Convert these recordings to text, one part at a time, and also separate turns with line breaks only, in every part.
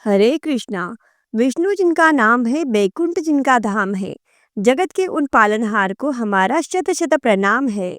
हरे कृष्णा। विष्णु जिनका नाम है, बैकुंठ जिनका धाम है, जगत के उन पालनहार को हमारा शत शत प्रणाम है।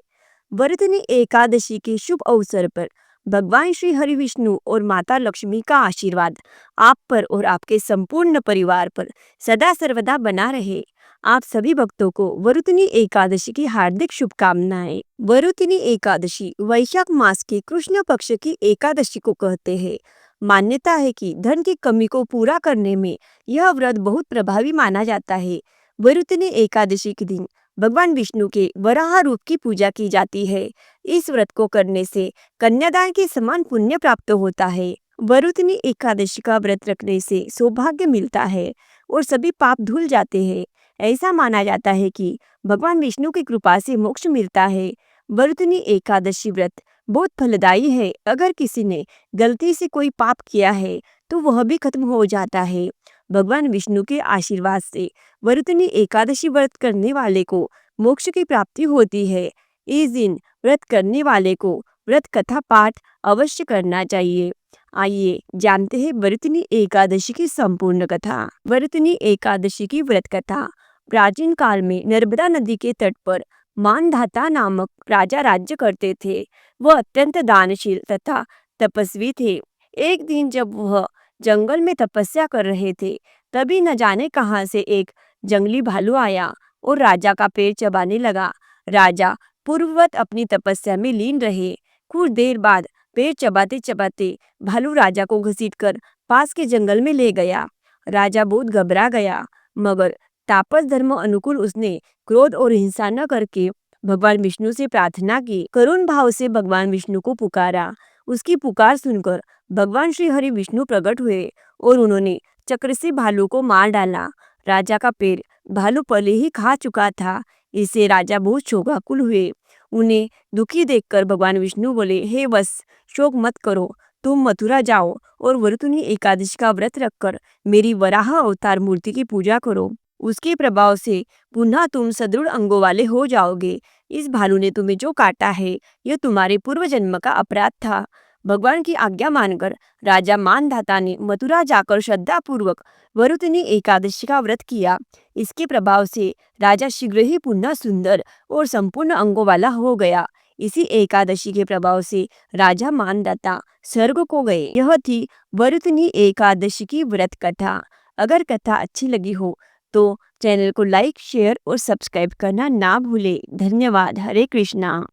वरदनी एकादशी के शुभ अवसर पर भगवान श्री हरि विष्णु और माता लक्ष्मी का आशीर्वाद आप पर और आपके संपूर्ण परिवार पर सदा सर्वदा बना रहे। आप सभी भक्तों को वरुतनी एकादशी की हार्दिक शुभकामनाएं। वरुतनी एकादशी वैशाख मास के कृष्ण पक्ष की एकादशी को कहते हैं। मान्यता है कि धन की कमी को पूरा करने में यह व्रत बहुत प्रभावी माना जाता है। वरुतनी एकादशी के दिन भगवान विष्णु के वराह रूप की पूजा की जाती है। इस व्रत को करने से कन्यादान के समान पुण्य प्राप्त होता है। वरुतनी एकादशी का व्रत रखने से सौभाग्य मिलता है और सभी पाप धुल जाते हैं। ऐसा माना जाता है कि भगवान विष्णु की कृपा से मोक्ष मिलता है। वरुतनी एकादशी व्रत बहुत फलदायी है। अगर किसी ने गलती से कोई पाप किया है तो वह भी खत्म हो जाता है। भगवान विष्णु के आशीर्वाद से वरुतनी एकादशी व्रत करने वाले को मोक्ष की प्राप्ति होती है। इस दिन व्रत करने वाले को व्रत कथा पाठ अवश्य करना चाहिए। आइए जानते हैं वरुतनी एकादशी की संपूर्ण कथा। वरुतनी एकादशी की व्रत कथा। प्राचीन काल में नर्मदा नदी के तट पर मानधाता नामक राजा राज्य करते थे। वह अत्यंत दानशील तथा तपस्वी थे। एक दिन जब वह जंगल में तपस्या कर रहे थे, तभी न जाने कहां से एक जंगली भालू आया और राजा का पैर चबाने लगा। राजा पूर्ववत अपनी तपस्या में लीन रहे। कुछ देर बाद पैर चबाते चबाते भालू राजा को घसीटकर पास के जंगल में ले गया। राजा बहुत घबरा गया, मगर तापस धर्म अनुकूल उसने क्रोध और हिंसा न करके भगवान विष्णु से प्रार्थना की। करुण भाव से भगवान विष्णु को पुकारा। उसकी पुकार सुनकर भगवान श्री हरि विष्णु प्रकट हुए और उन्होंने चक्र से भालू को मार डाला। राजा का पैर भालू पहले ही खा चुका था। इससे राजा बहुत शोकाकुल हुए। उन्हें दुखी देखकर भगवान विष्णु बोले, हे वत्स, शोक मत करो। तुम मथुरा जाओ और वरुतनी एकादशी का व्रत रखकर मेरी वराह अवतार मूर्ति की पूजा करो। उसके प्रभाव से पुनः तुम सदृढ़ अंगों वाले हो जाओगे। इस भालू ने तुम्हें जो काटा है, यह तुम्हारे पूर्व जन्म का अपराध था। भगवान की आज्ञा मानकर राजा मानधाता ने मथुरा जाकर श्रद्धा पूर्वक वरुतनी एकादशी का व्रत किया। इसके प्रभाव से राजा शीघ्र ही पुनः सुंदर और संपूर्ण अंगों वाला हो गया। इसी एकादशी के प्रभाव से राजा मानधाता स्वर्ग को गए। यह थी वरुतनी एकादशी की व्रत कथा। अगर कथा अच्छी लगी हो तो चैनल को लाइक, शेयर और सब्सक्राइब करना ना भूले। धन्यवाद। हरे कृष्णा।